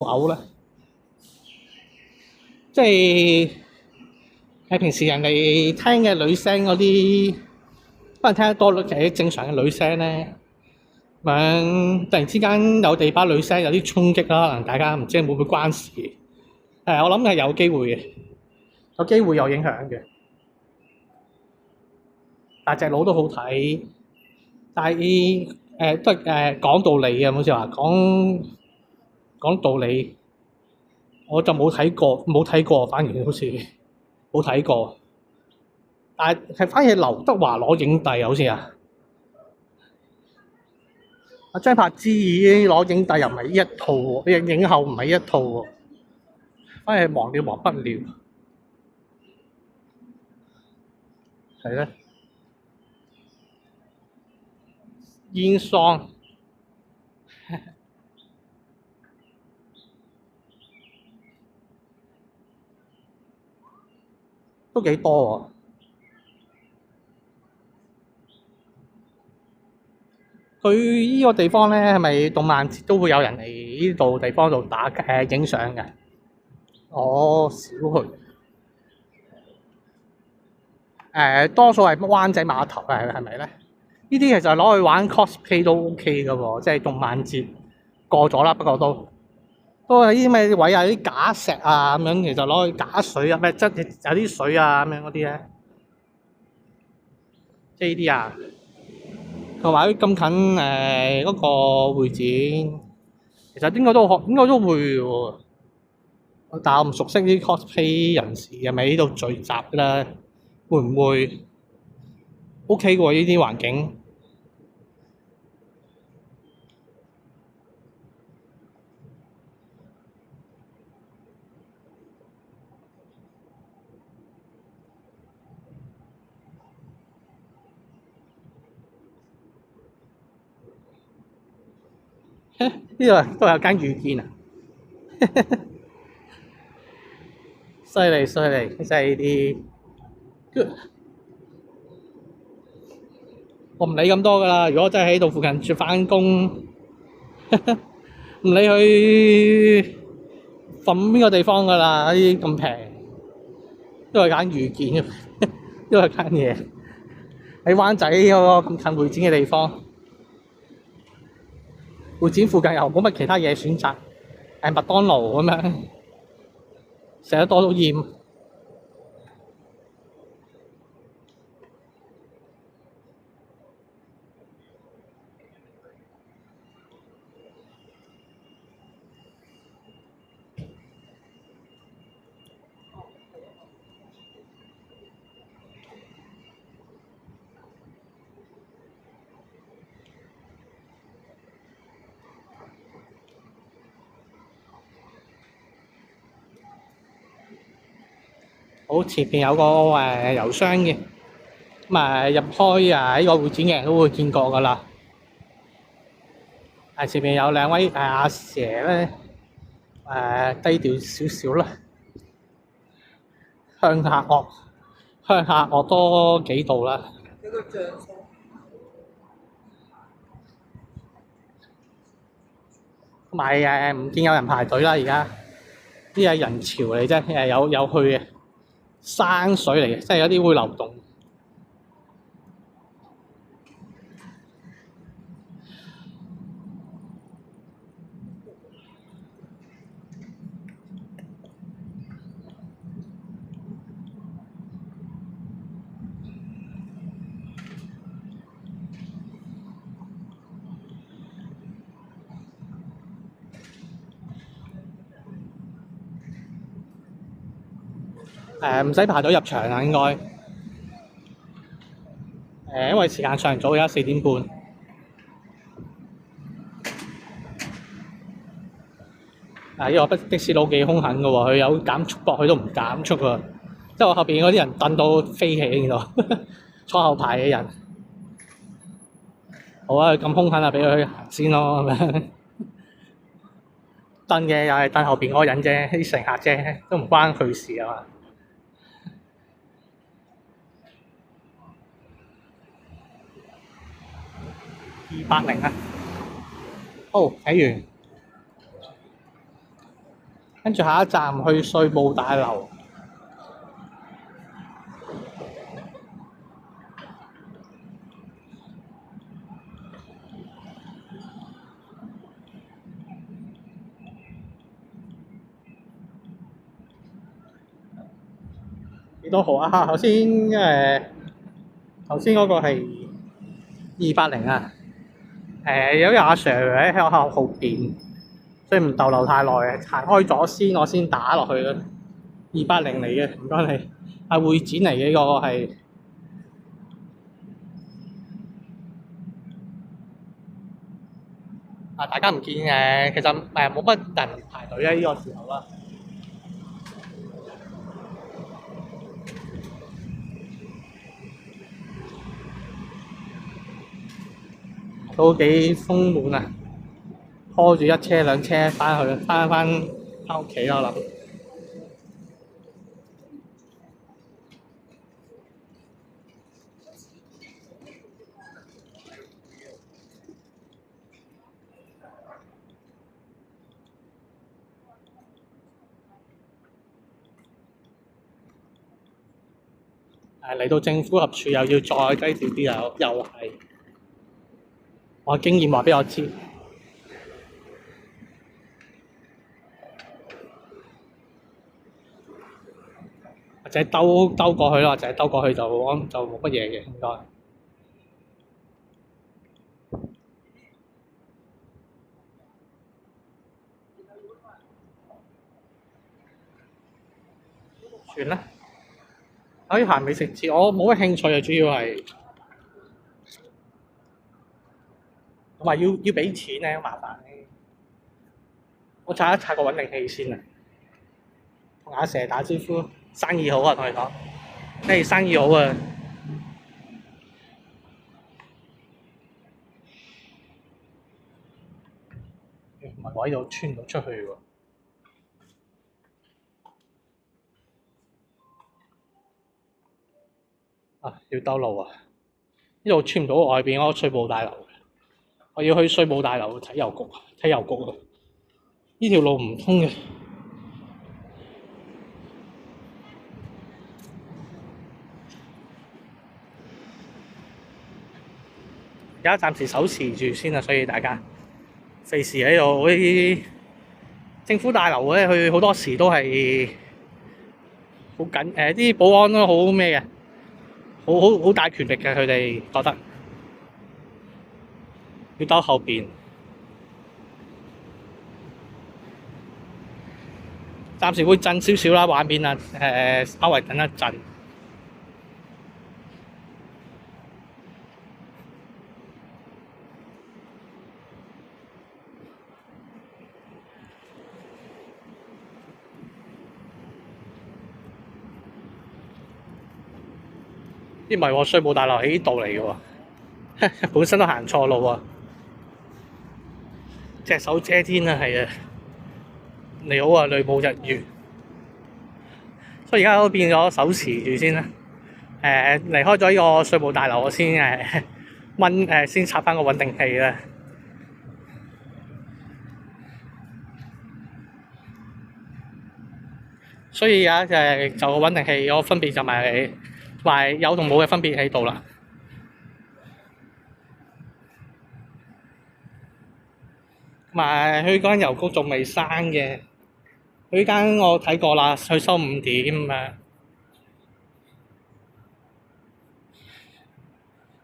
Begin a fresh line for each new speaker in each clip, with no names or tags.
嘔咧？即係平時人哋聽嘅女聲嗰啲，可能聽得多其實正常嘅女聲咧，突然之間有地把女聲有啲衝擊啦，可能大家唔知會唔會關事？我諗係有機會嘅，有機會有影響嘅。大隻佬都好睇，但係都係講道理嘅，好似話講道理，我就冇睇過，反而好似冇睇過。但係反而劉德華攞影帝好似啊，阿張柏芝已經攞影帝又唔係呢一套喎，影后唔係呢一套喎，反而忘了忘不了，係咧。煙桑都幾多喎。佢依個地方咧，係咪動漫節都會有人嚟呢度地方度影相嘅？哦，少去。多數係灣仔碼頭係咪咧？呢啲其實攞去玩 cosplay 都 OK 嘅喎，即係動漫節過咗啦，不過都係啲咩位啊，啲假石啊咁樣，其實攞去假水啊，咩即係有啲水啊咁樣嗰啲咧，即係呢啲啊，同埋咁近嗰個會展，其實應該都會嘅喎，但係我唔熟悉啲 cosplay 人士係咪呢度聚集㗎啦，會唔會 OK 嘅喎？呢啲環境。呢度都有間遇見啊！犀利，真係呢啲，我唔理咁多㗎啦。如果真係喺度附近住返工，唔理去瞓邊個地方㗎啦。呢啲咁平，都係間遇見，都係間嘢喺灣仔嗰個咁近會展嘅地方。會展附近又冇乜其他嘢選擇，麥當勞咁樣食得多都厭。好，前面有個郵箱嘅，咁入開呢個會展嘅人都會見過㗎啦。前面有兩位阿姐咧，低調少少啦，向下惡多幾度啦。同埋唔見有人排隊啦，而家啲係人潮嚟啫，有去嘅山水嚟嘅，即係有啲會流動。唔使排隊入場啦，應該。因為時間上早，而家4點半。呢個的士佬幾兇狠嘅喎，佢有減速噃，佢都唔減速喎。即係我後邊嗰啲人蹬到飛起，見到坐後排嘅人。好啊，佢咁兇狠啊，俾佢去行先咯咁樣。蹬嘅又係蹬後邊嗰個人啫，啲乘客啫，都唔關佢事啊嘛。280啊！好，睇完。跟住下一站去稅務大樓。幾多號啊？頭先嗰個係280啊。有阿 Sir 喺學校後邊，所以唔逗留太耐嘅，行開咗先，我先打落去啦。280嚟嘅，唔該你。係會展嚟嘅呢個係。大家唔見其實冇乜人排隊啊，呢個時候啦。都幾豐滿啊！拖住一車兩車翻屋企啦，我諗。嚟到政府合署又要再低調啲啊，又係我經驗話俾我知。或者兜過去啦，或者兜過去就冇乜嘢嘅應該。算啦，可以行美食節，我冇乜興趣啊，主要係同埋要俾錢咧，麻煩咧。我刷一刷個穩定器先啊，同阿蛇打招呼，生意好啊，同你講，生意好啊。唔係我喺度穿到出去喎。要兜路啊！呢度穿唔到外邊嗰個稅務大樓，我要去稅務大樓睇郵局啊！呢條路唔通嘅。而家暫時手持住先啊，所以大家費事喺度嗰啲政府大樓咧，佢好多時都係好緊啲保安都好咩嘅，好大權力嘅，佢哋覺得要兜後邊。暫時會震少少啦，畫面啊，稍微等一陣。唔係喎，稅務大樓喺呢度嚟嘅喎，本身都行錯路啊！隻手遮天啊，係啊！你好啊，雷舞日月。所以而家都變咗手持住先啦。離開咗呢個稅務大樓，我先先插翻個穩定器啦。所以而家就個穩定器個分別就埋有同冇嘅分別喺度啦。同埋佢間郵局仲未閂嘅，佢間我睇過啦，佢收5點啊。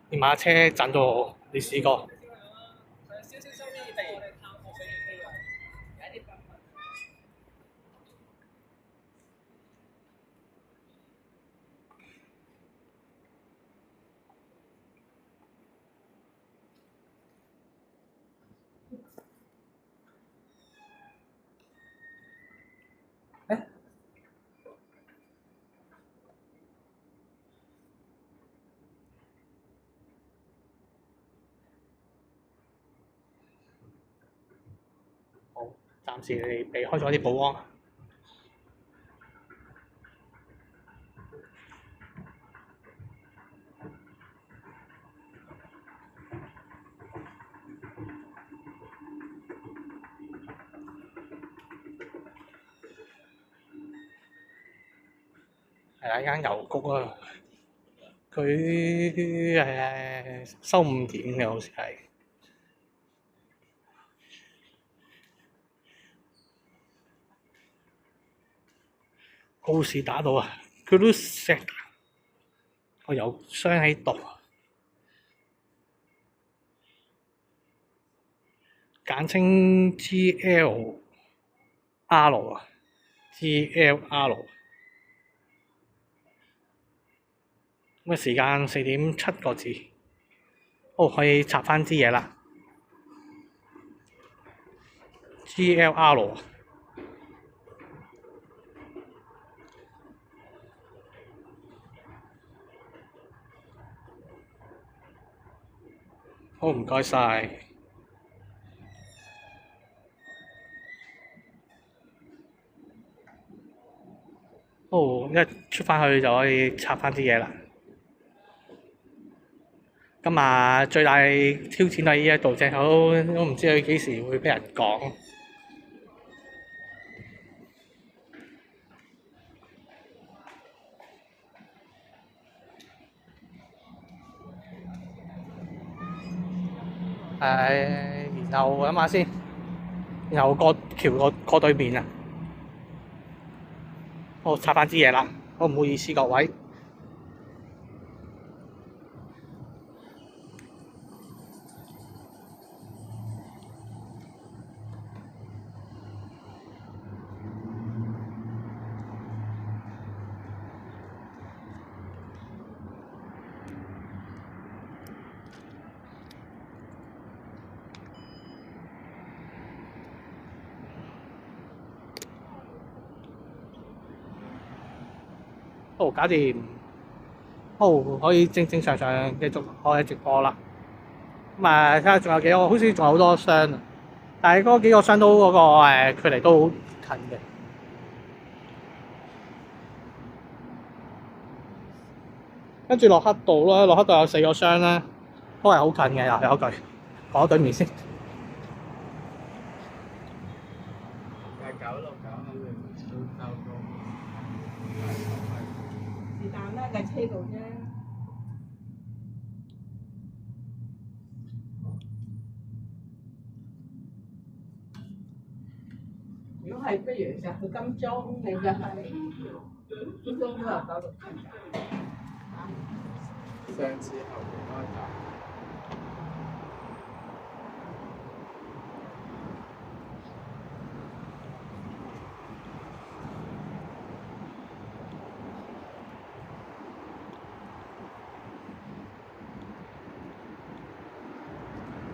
電馬車賺到我，你試過？好，暫時你避開咗啲保安。係啊，間郵局啊，佢收5點嘅，好似係。告士打道啊，佢都錫個郵箱喺度，簡稱 GLR 啊，GLR。咁嘅時間4點7個字，可以插翻支嘢啦。GLR 好，唔該晒。一出翻去就可以插翻啲嘢啦。今日最大挑戰都係呢一度啫，都唔知佢幾時會俾人講。然後諗下先，然後過橋過對面啊。插翻支嘢啦，唔好意思各位。搞掂，可以正正常常繼續開直播啦。咁睇下仲有幾個，好似仲有好多箱啊，但係嗰幾個箱都嗰個距離都好近嘅。跟住洛克道啦，洛克道有4個箱啦，都係好近嘅。又有一句講咗對面先。
是但啦，喺車度啫。如果係，不如就去金鐘，你就係金鐘都有9個站。
上次後面嗰個站。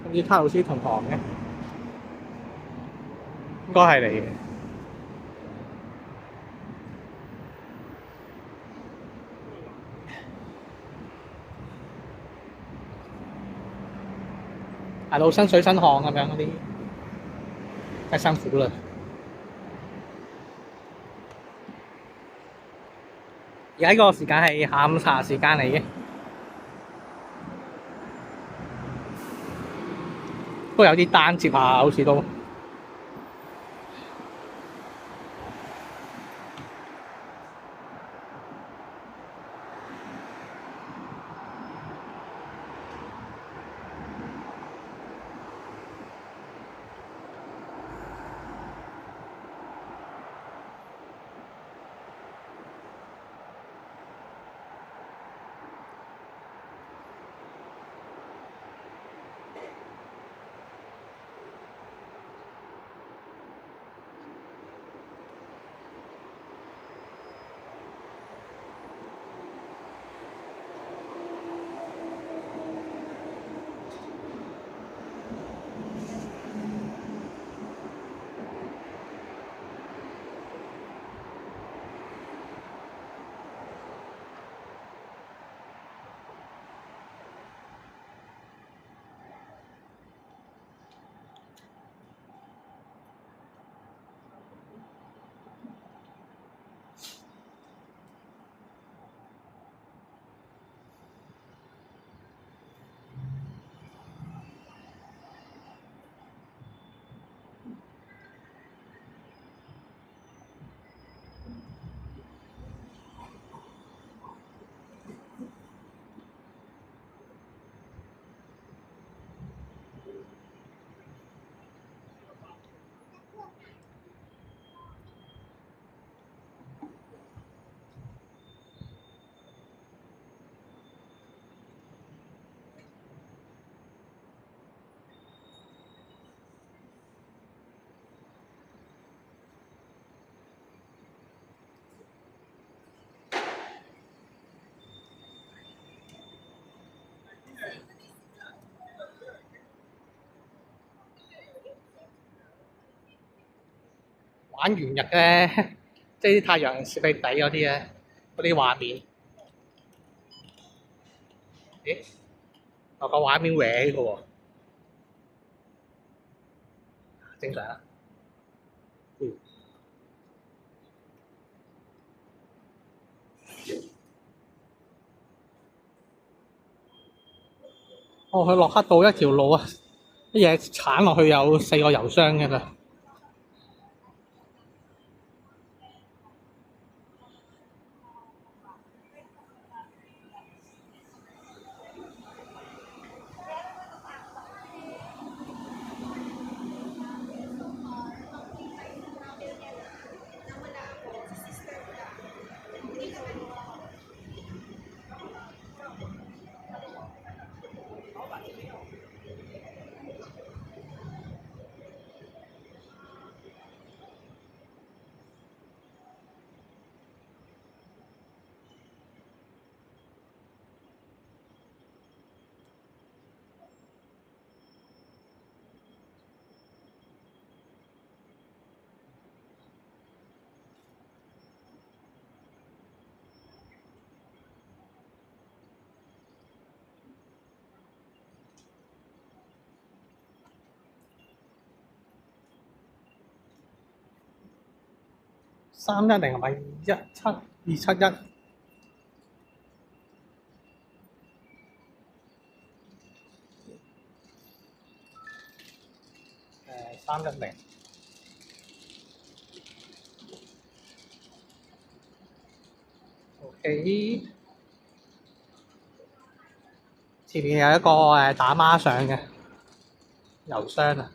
咁似卡老師同行嘅，應該係你嘅。大佬身水身汗咁樣嗰啲，太辛苦啦。而家呢個時間係下午茶時間嚟嘅，都有啲單接下，好似都。玩元日咧，即係啲太陽攝喺底嗰啲咧，嗰啲畫面。咦？我個畫面歪嘅喎，正常啊。嗯。哦，佢駱克道一條路啊，啲嘢鏟落去有4個油箱嘅啦。31定係咪271？310。OK。前面有一個打孖上嘅油箱啊。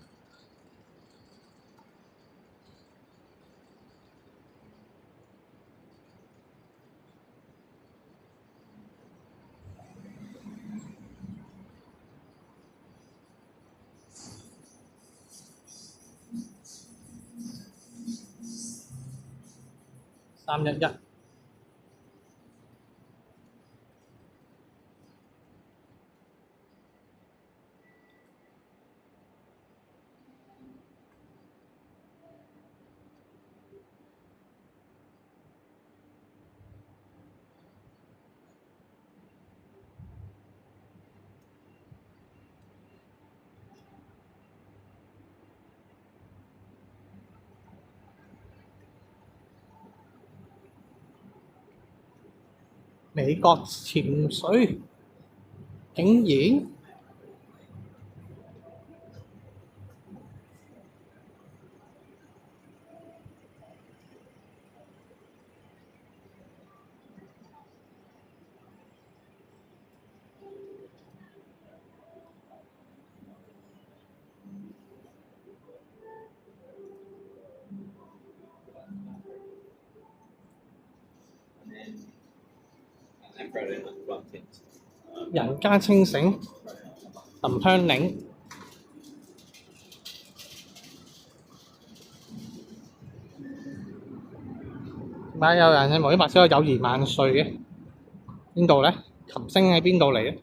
311。美國潛水竟然人間清醒，林香檸。點解有人無端白寫個友誼萬歲嘅？邊度咧？琴聲喺邊度嚟咧？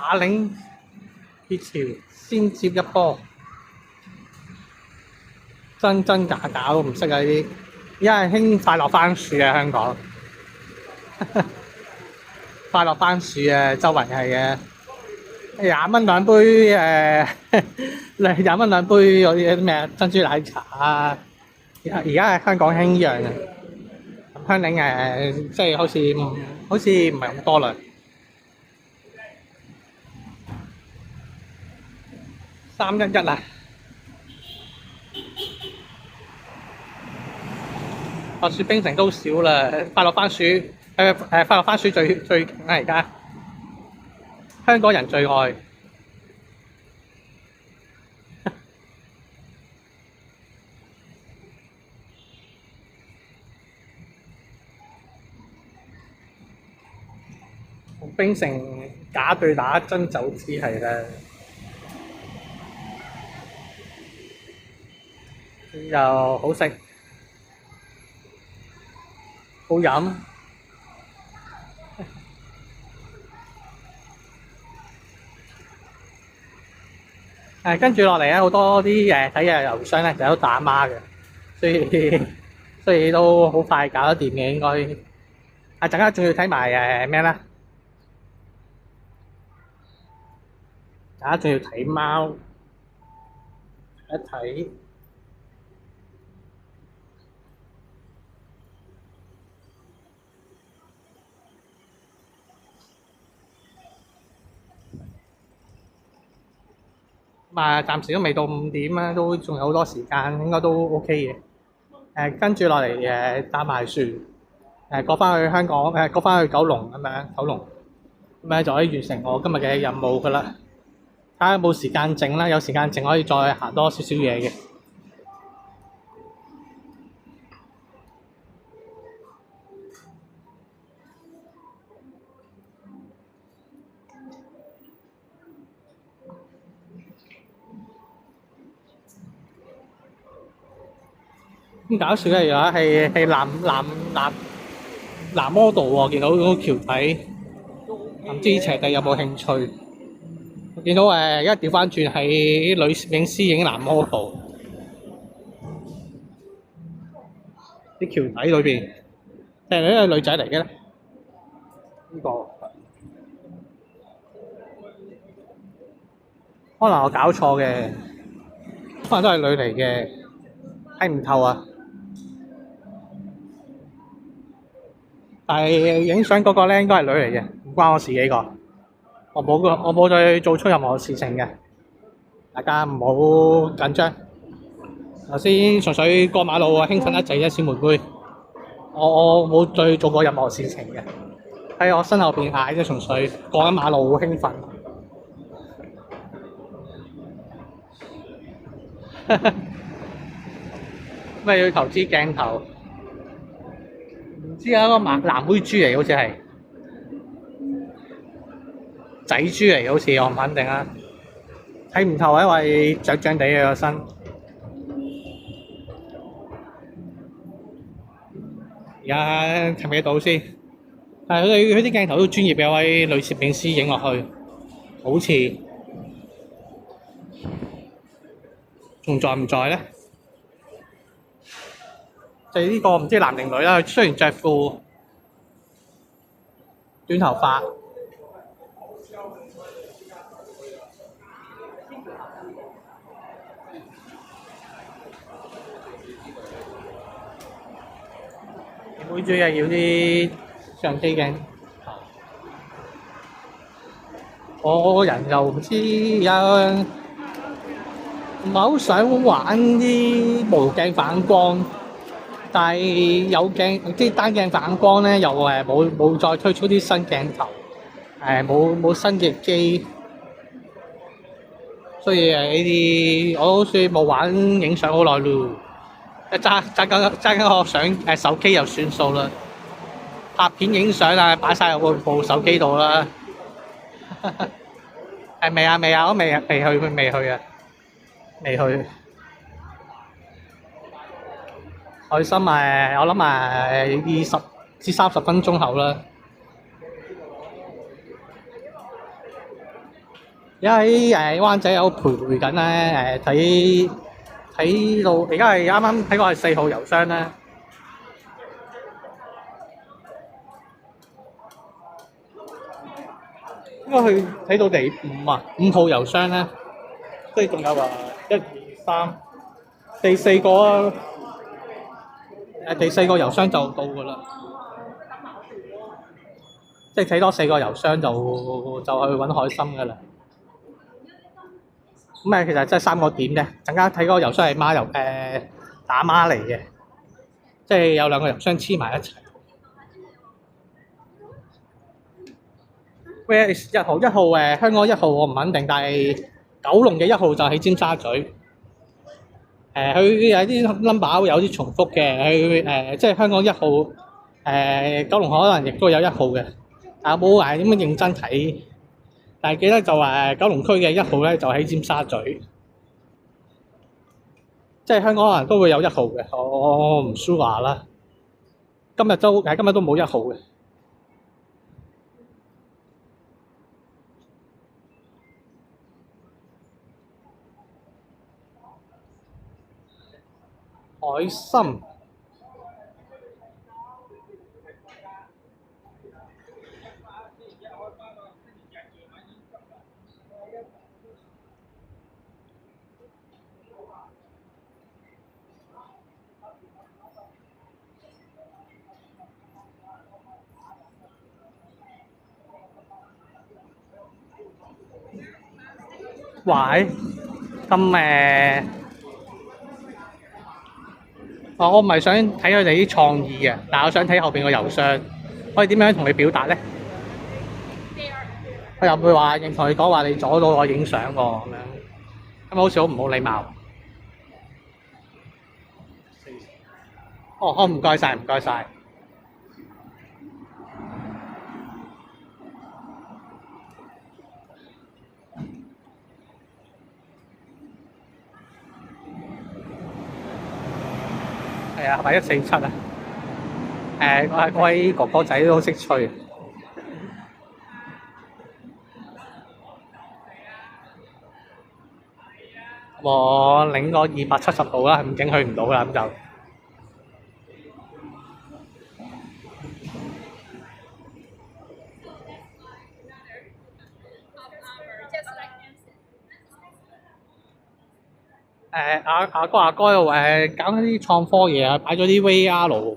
馬嶺熱潮先接一波，真真假假都唔識啊！呢啲而家係興快樂番薯啊，香港快樂番薯啊，周圍係嘅。20蚊兩杯20蚊兩杯嗰啲咩珍珠奶茶啊！而家係香港興呢樣嘅，香檸即係好似唔係咁多啦。311啊！落雪冰城都少啦，快樂番薯快樂番薯最勁啦而家，香港人最愛。冰城假對打真走資係啦，又好食好飲。跟住落嚟咧，好多啲睇嘅郵箱咧就有打孖嘅，所以都好快搞得掂嘅應該。陣間仲要睇埋咩咧？陣間仲要睇貓，一睇。暫時都未到5點啦，都仲有好多時間，應該都 OK 嘅。跟住落嚟搭埋船，過翻去香港，過翻去九龍咁樣，九龍咁樣就可以完成我今日嘅任務㗎啦。睇下有冇時間整啦，有時間整可以再行多少少嘢嘅。咁搞笑嘅而家係男 model 喎，見到嗰個橋底，唔知邪帝有冇興趣？我見到而家調翻轉係女攝影師影男 model，啲橋底裏邊定係呢個女仔嚟嘅咧？呢個可能我搞錯嘅，可能都係女嚟嘅，睇唔透啊！但係影相嗰個咧應該係女嚟嘅，唔關我事嘅呢個。我冇再做出任何事情嘅，大家唔好緊張。頭先純粹過馬路興奮一陣啫，小妹妹。我冇再做過任何事情嘅，喺我身後邊嗌啫，純粹過緊馬路好興奮。咩要投資鏡頭？唔知啊，個藍妹豬嚟，好似係仔豬嚟，好似我唔肯定啊，睇唔透啊，因為長長地嘅個身。而家睇唔睇到先？佢啲鏡頭都專業嘅，有位女攝影師影落去，好似仲在唔在咧？就係呢個唔知男定女啦。佢雖然着褲短頭髮，妹豬係要啲相機鏡。我個人又唔知而家唔係好想玩啲無鏡反光。但係有鏡啲單鏡反光咧，又冇再推出啲新鏡頭，冇新嘅機，所以呢啲我好似冇玩影相好耐咯，揸緊我相手機就算數啦，拍片影相啊擺晒入部手機度啦，未啊，我未去啊，未去。海參我諗20至30分鐘後啦。而家喺灣仔有徘徊緊咧，睇到而家係啱啱睇過係4號郵箱咧。應該去睇到第5號郵箱咧，即係仲有話1、2、3，第4個啊，第4個郵箱就到㗎啦。即係睇多4個郵箱就去揾海參㗎啦。咁其實即係3個點嘅，陣間睇嗰個郵箱係打孖嚟嘅，即係有2個郵箱黐埋一齊。Where is 1號？1號香港1號我唔肯定，但係九龍嘅1號就喺尖沙咀。佢有啲 number 有啲重複嘅，佢即係香港1號，九龍可能亦都有1號嘅，但係冇點樣認真睇。但係記得就九龍區嘅1號咧就喺尖沙咀，即係香港可能都會有1號嘅，我唔 sure 啦。今日都冇1號嘅。海參喂，咁我唔係想睇佢哋啲創意嘅，但係我想睇後邊個郵箱，可以點樣同佢表達咧？我又唔會話同佢講話你阻到我影相喎咁樣，咁好似好唔好禮貌。哦，唔該晒，唔該晒。係啊，係咪147啊？嗰位哥哥仔都好識吹。我領個270度啦，唔景去唔到啦，咁就。阿哥又搞啲創科嘢啊，擺咗啲 VR，唔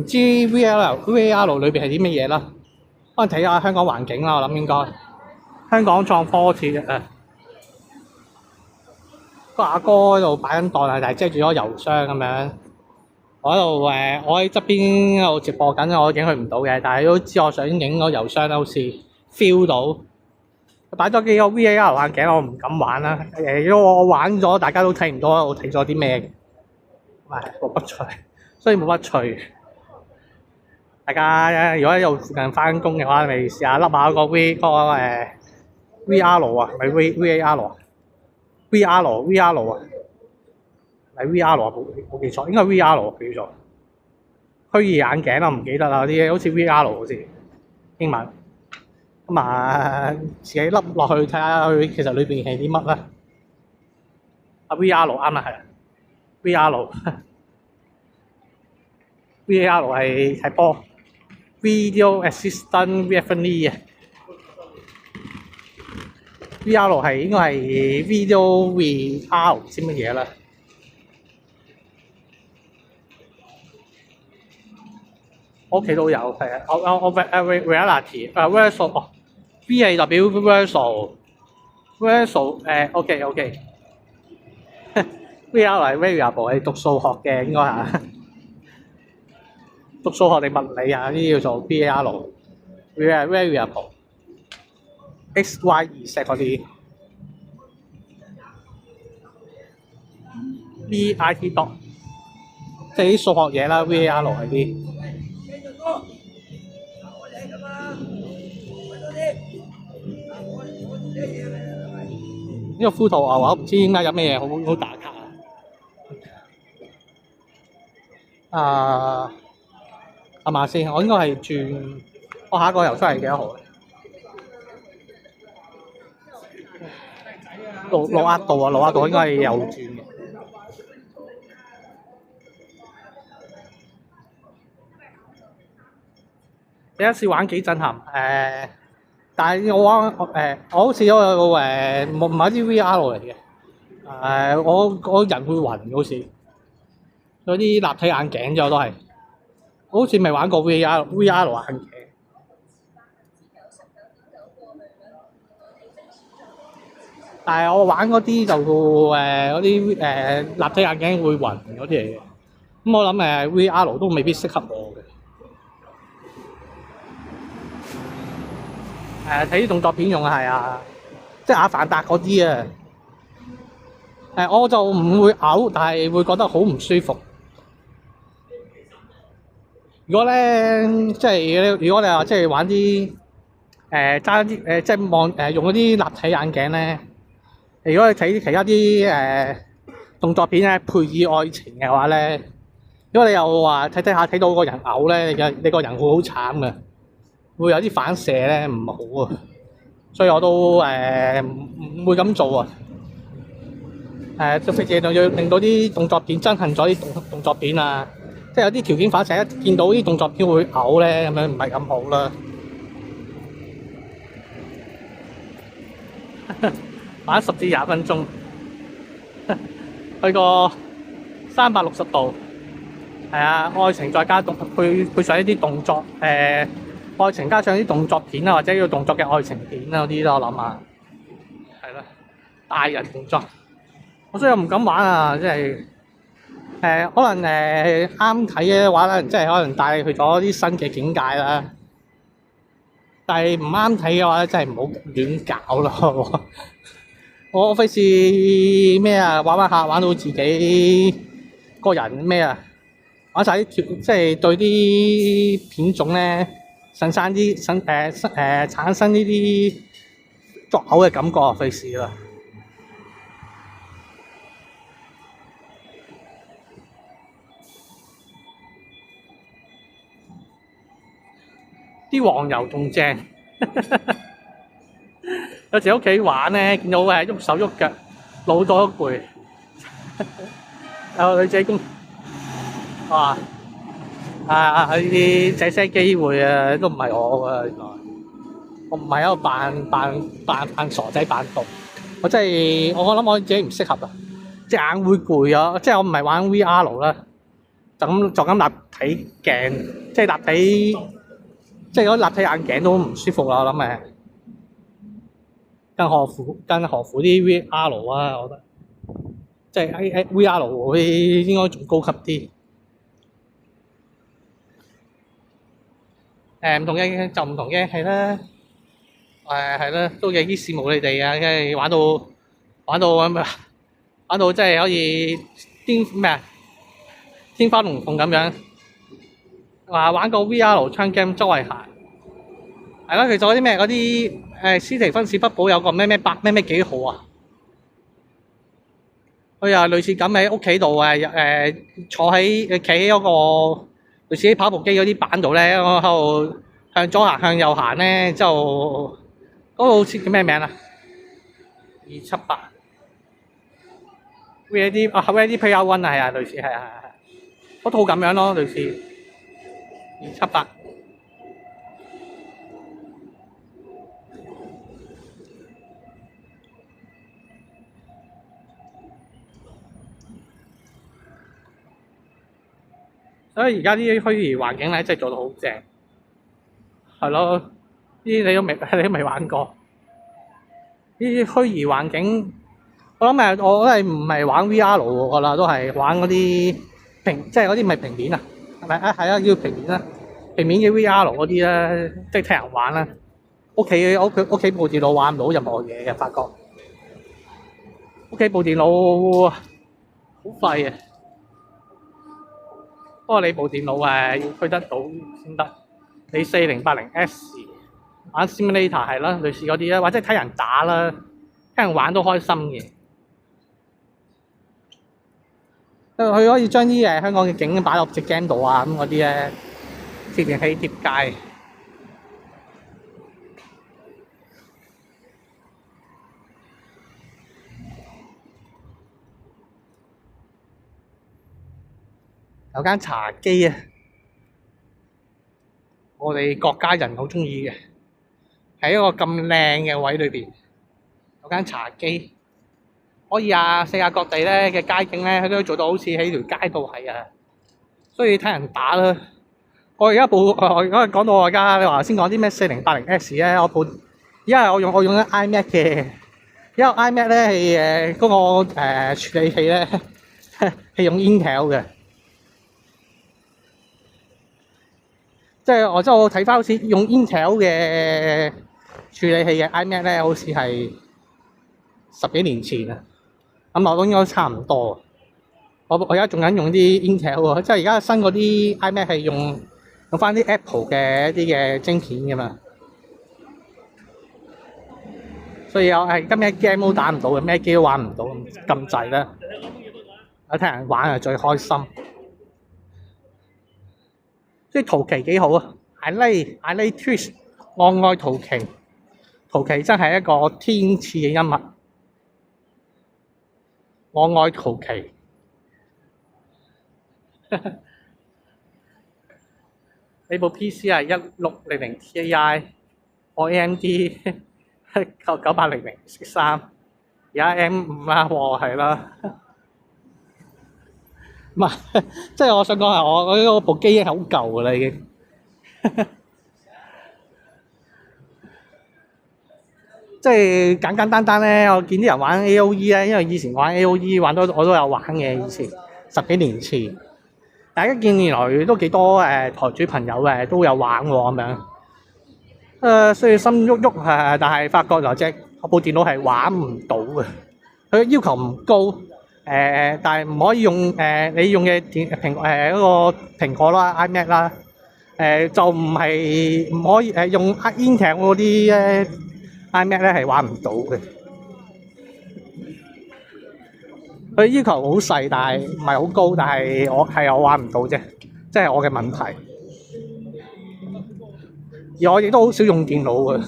知 VR 裏邊係啲乜嘢啦？可能睇下香港環境啦，我諗應該香港創科節個阿哥喺度擺緊檔啊，但係遮住咗郵箱咁樣。我喺側邊喺度直播緊，我影佢唔到嘅，但係都知我想影個郵箱啦，好似 feel 到。擺咗幾個 VAR 眼鏡，我唔敢玩啦。如果我玩咗，大家都睇唔到我睇咗啲咩嘅，冇乜趣，所以冇乜趣。大家如果喺度附近翻工嘅話，咪試下笠下個 VR 啊，咪 VAR 啊 ，VR 啊，咪 VR 啊，冇記錯，應該係 VR 叫做虛擬眼鏡啦，唔記得啦，啲好似 VR 好似英文。咁自己笠落去睇下佢其實裏邊係啲乜啦。VR 啱啦，係 VR 係睇波 ，Video Assistant Referee 啊。VR 係應該係 Video VR 唔知乜嘢啦。我屋企都有，係啊，我 Reality，Virtual 哦 ，V 係代表 Virtual，OK，VR 係 Variable 係讀數學嘅應該係，讀數學定物理啊？呢啲叫做 Variable，X、Y、Z 嗰啲 ，VIT doc 即係啲數學嘢啦 ，VAR 係啲。呢個灰兔牛我唔知點解有咩嘢好打卡啊！係嘛先？我應該係轉，我下一個郵箱係幾多號？路壓道啊，路壓道應該係右轉嘅。第一次玩幾震撼但係我玩我好似有唔係啲 VR 嚟嘅，我人會暈嘅好似，嗰啲立體眼鏡啫我都係，我好似未玩過 VR 眼鏡。但係我玩嗰啲就嗰啲立體眼鏡會暈嗰啲嚟嘅，咁我諗VR 都未必適合我嘅。睇啲動作片用係啊，即係阿凡達嗰啲啊。我就唔會嘔，但係會覺得好唔舒服。如果咧，即係如果你話即係玩啲揸啲即係用嗰啲立體眼鏡咧，如果你睇其他啲動作片咧，配以愛情嘅話咧，如果你又話睇睇到個人嘔咧，你個人會好慘嘅。會有啲反射咧，唔好啊，所以我都唔會咁做啊。直接就要令到啲動作片憎恨咗啲動作片啊，即係有啲條件反射，一見到啲動作片會嘔咧，咁樣唔係咁好啦。玩10至20分鐘，去個360度，係啊，愛情再加配上一啲動作愛情加上啲動作片啊，或者要動作嘅愛情片啊嗰啲咯，我諗下，係啦，大人動作，所以我唔敢玩啊，即係可能啱睇嘅話咧，即係可能帶你去咗啲新嘅境界啦。但係唔啱睇嘅話咧，真係唔好亂搞咯。我費事咩啊，玩下玩到自己個人咩啊，玩晒啲即係對啲片種咧。產生呢啲作嘔嘅感覺啊，費事啦。啲黃油仲正，有時喺屋企玩咧，見到喐手喐腳，老咗都攰。有女仔公，哇！呢啲這些機會啊，都唔係我㗎，原來我唔係喺度扮傻仔扮毒，我真係我諗我自己唔適合啊，隻眼會攰啊，即係我唔係玩 VR 啦，就咁立體鏡，即係立體，即係嗰立體眼鏡都唔舒服啦，我諗更何況啲 VR 啊，我覺得即係 VR 會應該仲高級啲。唔同嘅就唔同嘅係啦，係啦，都幾羨慕你哋啊！即係玩到真係可以天花龍鳳咁樣，話玩個 VR 槍 game 周圍行，係啦。其實嗰啲嗰啲斯提芬史匹堡有個咩幾號啊？佢又類似咁喺屋企度坐喺企喺嗰個。類似啲跑步機嗰啲板度咧，我喺度向左行向右行咧，之後嗰個好似叫咩名啊？278 Ready Player One 啊，係啊，類似係嗰套咁樣咯，類似278。所以而家啲虛擬環境咧，真係做到好正，係咯。呢啲你都未玩過。呢啲虛擬環境，我諗我都係唔係玩 VR 㗎啦，都係玩嗰啲即係嗰啲唔係平面啊，係咪啊？係啊，叫平面啦，平面嘅 VR 嗰啲咧，即係聽人玩啦。屋企部電腦玩唔到任何嘢嘅，發覺屋企部電腦好廢啊！不過你部電腦要推得到先得，你4080S 玩 Simulator 係啦，類似嗰啲啦，或者睇人打啦，聽人玩都開心嘅。佢可以將啲香港嘅景擺落隻 game 度啊，咁嗰啲咧，貼片起貼街。有間茶几啊，我哋國家人好中意嘅，喺一個咁靚嘅位裏邊，有間茶几，可以世界各地咧嘅街景咧，佢都做到好似喺條街度係啊，所以睇人打啦。我而家講到我而家，你話先講啲咩4080X 咧，而家我用緊 iMac 嘅，因為 iMac 咧係嗰個處理器咧係用 Intel 嘅。即係我睇翻好似用 Intel 嘅處理器嘅 iMac 咧，好似係10幾年前啊，咁我都應該差唔多。我而家仲緊用啲 Intel 喎，即係而家新嗰啲 iMac 係用翻啲 Apple 嘅一啲嘅晶片㗎嘛，所以我係今日 game 都打唔到嘅，咩機都玩唔到咁滯啦。我聽人玩係最開心。即係陶琪幾好啊 ！I like Twitch， 我愛陶琪。陶琪真係一個天賜嘅音物，我愛陶琪。你部 PC 係1600 Ti， 我 AMD 9800X3，而家 M5啦，係啦。唔係，即係我想講係我嗰部機已經係好舊㗎啦，已經。即係簡簡單單咧，我見啲人玩 AOE 咧，因為以前玩 AOE 我都有玩嘅，以前10幾年前。大家見原來都幾多台主朋友都有玩喎咁樣。所以心喐喐但係發覺就我部電腦係玩唔到嘅，佢要求唔高。但係唔可以用你用嘅嗰個蘋果啦 iMac 啦，就唔可以用 Intel 嗰啲iMac 咧係玩唔到嘅。佢要求好細，但係唔係好高，但係我玩唔到啫，即係我嘅問題。而我亦都好少用電腦嘅。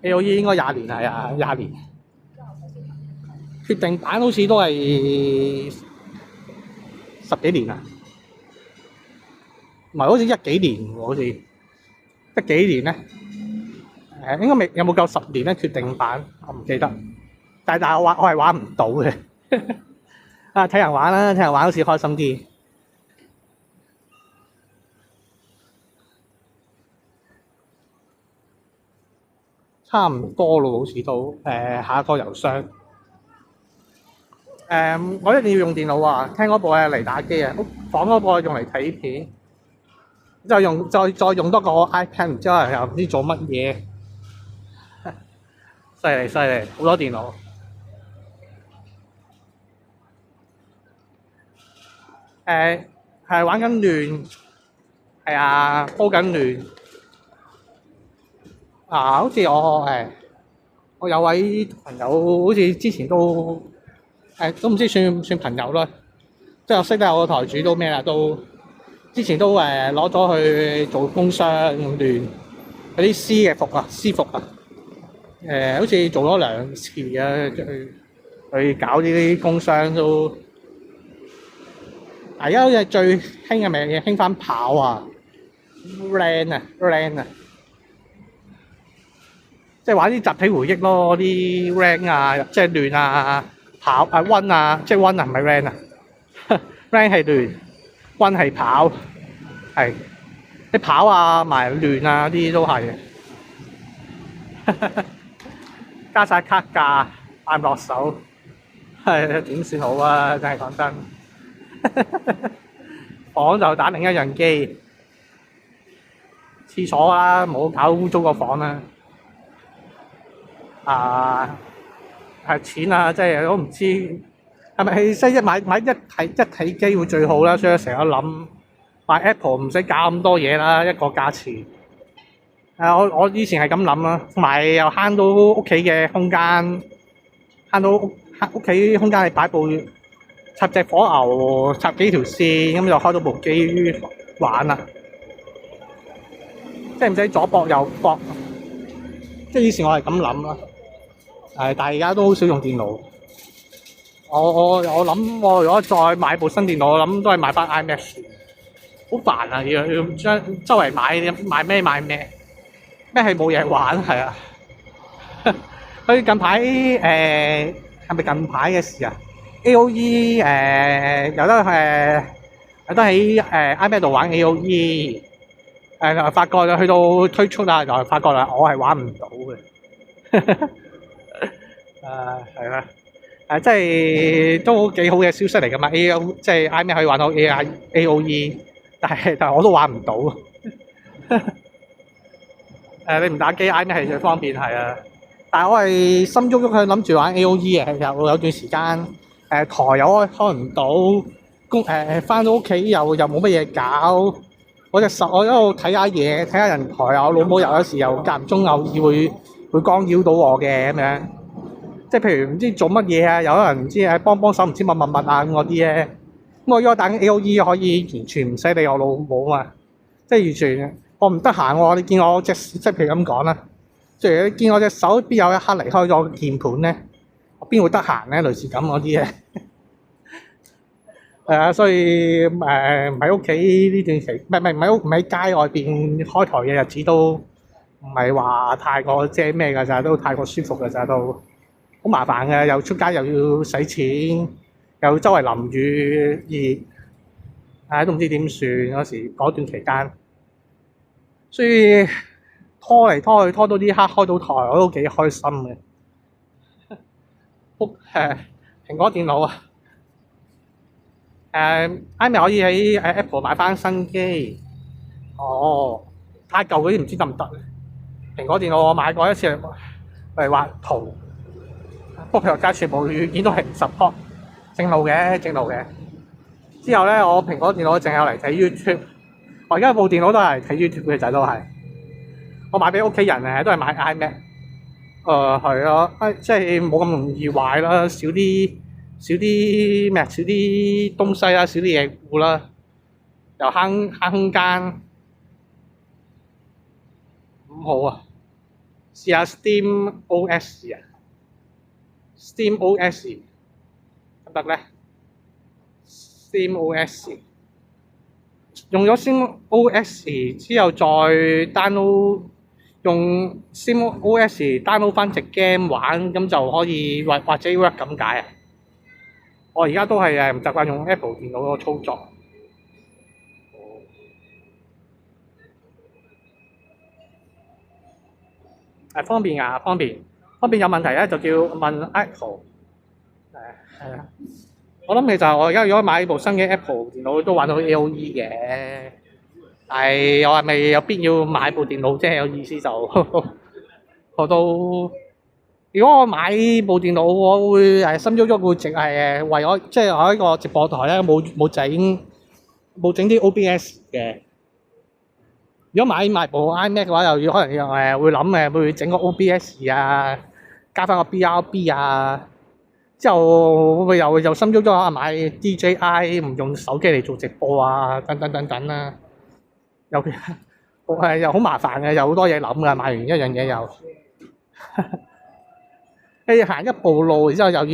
AOE 應該20年係啊，20年。決定版好似都係10幾年啊，唔係好似1幾年喎，好似1幾年咧？應該未有冇夠10年咧？決定版我唔記得，但係我係玩唔到嘅。睇人玩啦，睇人玩好似開心啲。差唔多咯，好似都下一個郵箱。我一定要用電腦啊！聽嗰部嚟打機啊，房嗰部用嚟睇片，再用多個 iPad， 唔知又唔知做乜嘢。犀利，好多電腦。係玩緊亂，係啊，煲緊亂。好似我有位朋友，好似之前都唔知算唔算朋友啦，即係我識得我個台主都咩啦，都之前都攞咗去做工商亂嗰啲私服啊，好似做咗2次啊，去搞呢啲工商都。而家好似最興嘅咪興翻跑啊 ，RAN 啊。即係玩啲集體回憶咯，啲 rank 啊，即係亂啊，跑温啊，即係温啊，唔係 rank 啊，rank 係亂，温係跑，係啲跑啊，埋亂啊啲都係加晒卡價，買唔落手，係點算好啊？真係講真，房就打另一樣機，廁所啦，唔好搞污糟個房啦。係錢啊！即係我唔知係咪即係買一體機會最好啦，所以成日諗買 Apple 唔使搞咁多嘢啦，一個價錢。我以前係咁諗啦，同埋又慳到屋企嘅空間，慳到屋企空間係擺部插隻火牛，插幾條線咁就開到部機玩啦，即係唔使左駁右駁。即即係以前我係咁諗啦，但係而家都好少用電腦。我諗我如果再買部新電腦，我諗都係買翻 iMac 算。好煩啊！要將周圍買咩，咩係冇嘢玩係啊。佢近排係咪近排嘅事啊？AOE 有得喺iPad 度玩 AOE， 發覺就去到推出啦，就發覺啦，我係玩唔到嘅。係啦，即係都幾好嘅消息嚟㗎嘛。即係 iPad 可以玩到 AOE， 但係我都玩唔到。你唔打機 iPad 係最方便係啊。但係我係心喐喐去諗住玩 AOE 嘅，有段時間台又開唔到，翻到屋企又冇乜嘢搞，我一路睇下嘢，睇下人台啊，我老母有時又間唔中偶爾會干擾到我嘅咁樣，即係譬如唔知做乜嘢啊，有人唔知幫手唔知乜啊咁嗰啲咧，咁我如果打緊 AOE 可以完全唔使理我老母啊嘛，即係完全我唔得閒喎，你見我即係譬如咁講啦。即係你見我隻手邊有一刻離開咗鍵盤咧，我邊會得閒咧？類似咁嗰啲嘢，所以唔喺屋企呢段期，唔喺街外邊開台嘅日子都唔係話太過即係咩㗎咋，都太過舒服㗎咋，都好麻煩嘅，又出街又要使錢，又周圍淋雨熱，都唔知點算嗰時嗰段期間，所以。拖嚟拖去，拖到呢刻開到台，我都幾開心嘅。蘋果電腦啊，iMac 可以喺Apple 買翻新機。哦，太舊嗰啲唔知得唔得咧？蘋果電腦我買過一次嚟畫圖，不過佢家全部軟件都係唔 support，正路嘅。之後咧，我蘋果電腦淨係有嚟睇 YouTube， 我而家部電腦都係睇 YouTube 嘅仔都係。我買俾屋企人都係買 iMac， 係啊，即係冇咁容易壞啦，少啲東西啦，少啲嘢顧啦，又慳空間，咁好啊！試下 Steam OS 啊 ，Steam OS 得唔得咧 ？Steam OS 用咗 Steam OS 之後再 download。用 SteamOS download 翻隻 game 玩，咁就可以或者 work 咁解啊！我而家都係唔習慣用 Apple 電腦個操作。方便啊，方便有問題咧就叫問 Apple。係啊，我諗其實我而家如果買部新嘅 Apple 電腦都玩到 AOE 嘅。係，我係咪有必要買部電腦啫？有意思就我都，如果我買部電腦，我會心喐喐會淨係為咗即係我呢個直播台咧冇整啲 OBS 嘅。如果買部 iMac 嘅話，又要可能又會諗會整個 OBS 啊，加翻個 BRB 啊，之後會又心喐喐啊買 DJI 唔用手機嚟做直播啊，等啦。又好麻煩嘅，有好多嘢諗㗎。買完一樣嘢又你行一步路，然之後又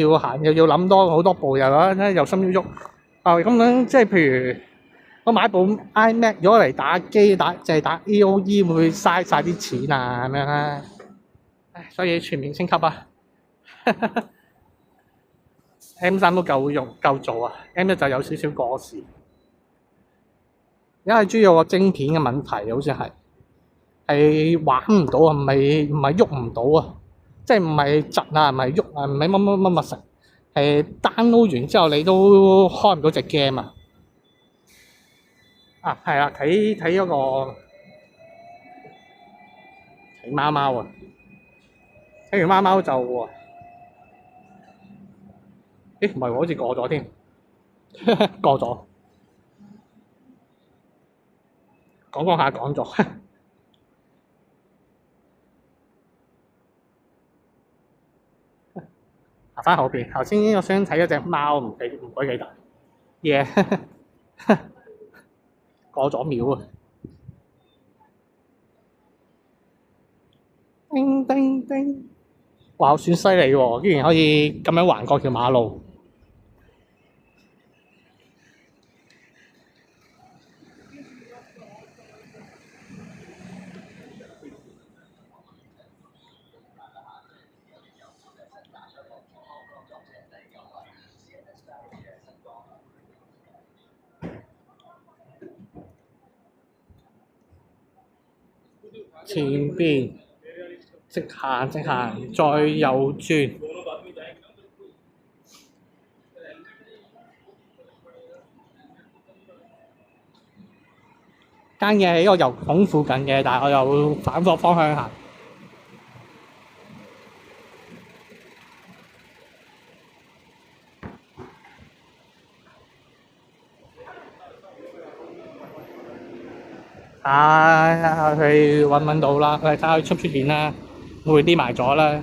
要諗多好多步，又心喐喐。咁樣即係譬如我買部 iMac 如果嚟打機就係打 AOE 會唔會嘥晒啲錢啊咁樣啦？所以全面升級啊！M3 都夠做啊 ，M1 就有少少過時。而家係主要個晶片嘅問題，好似係玩唔到啊，唔係喐唔到啊，即係唔係窒啊，唔係喐啊，唔係乜實，係 download 完之後你都開唔到隻 game 啊！係啦，睇嗰個睇貓貓啊，睇完貓貓就唔係喎，好似過咗添，過咗。講下講咗，行翻後邊。頭先我想睇一隻貓，唔鬼記得嘢，過咗秒啊！叮叮叮，哇！算犀利喎，竟然可以咁樣橫過條馬路。前邊直行直行，再右轉。間嘢喺個油桶附近嘅，但係我又反個方向行。佢揾到啦，佢睇下佢出唔出現啦，會匿埋咗啦。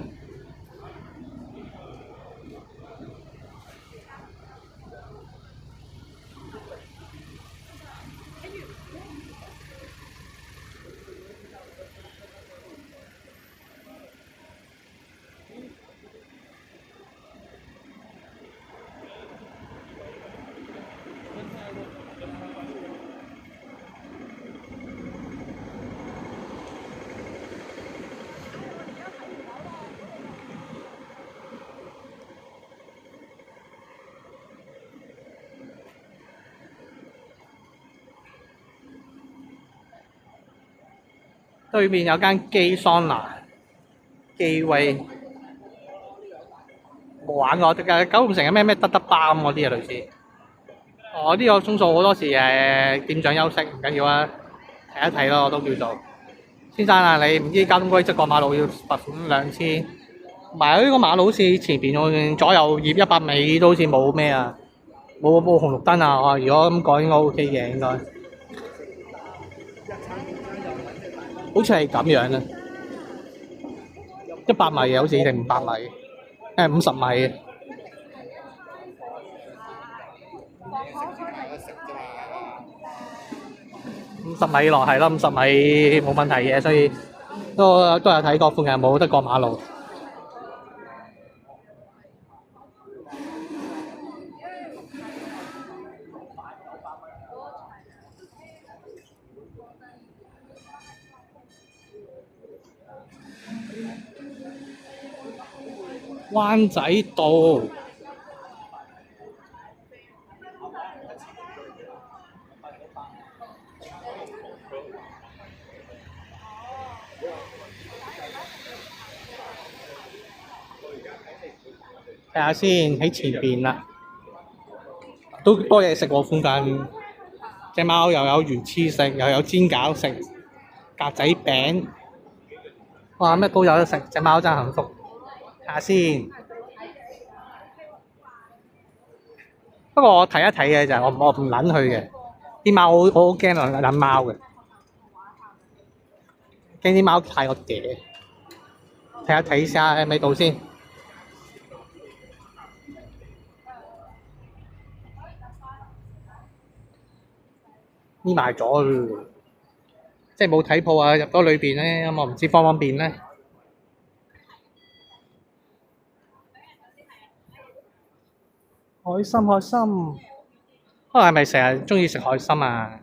對面有間基桑拿，基威冇玩過，九龍城有咩得得包咁嗰啲啊，類似。哦，呢個鐘數好多時店長休息，唔緊要啊，睇一睇咯，我都叫做。先生啊，你唔知交通規則過馬路要罰款2000，同埋呢個馬路好似前邊左右葉100米都好似冇咩啊，冇紅綠燈啊。如果咁講應該 OK 嘅，應該。好似係咁樣啊，100米好似定500米，50米。50米內係咯，50米冇問題嘅，所以都有睇過附近冇得過馬路。灣仔道。睇下先，喺前邊啦，都多嘢食喎附近。隻貓又有魚翅食，又有煎餃食，格仔餅，哇咩都有得食，隻貓真幸福。睇下先。不過我睇一睇嘅就係我唔撚去嘅，啲貓我好驚撚貓嘅，驚啲貓太過嗲。睇一睇下喺咪度先。匿埋咗，即係冇睇鋪啊！入咗裏邊咧，咁我唔知方唔方便咧。海參，可能係咪成日中意食海參啊？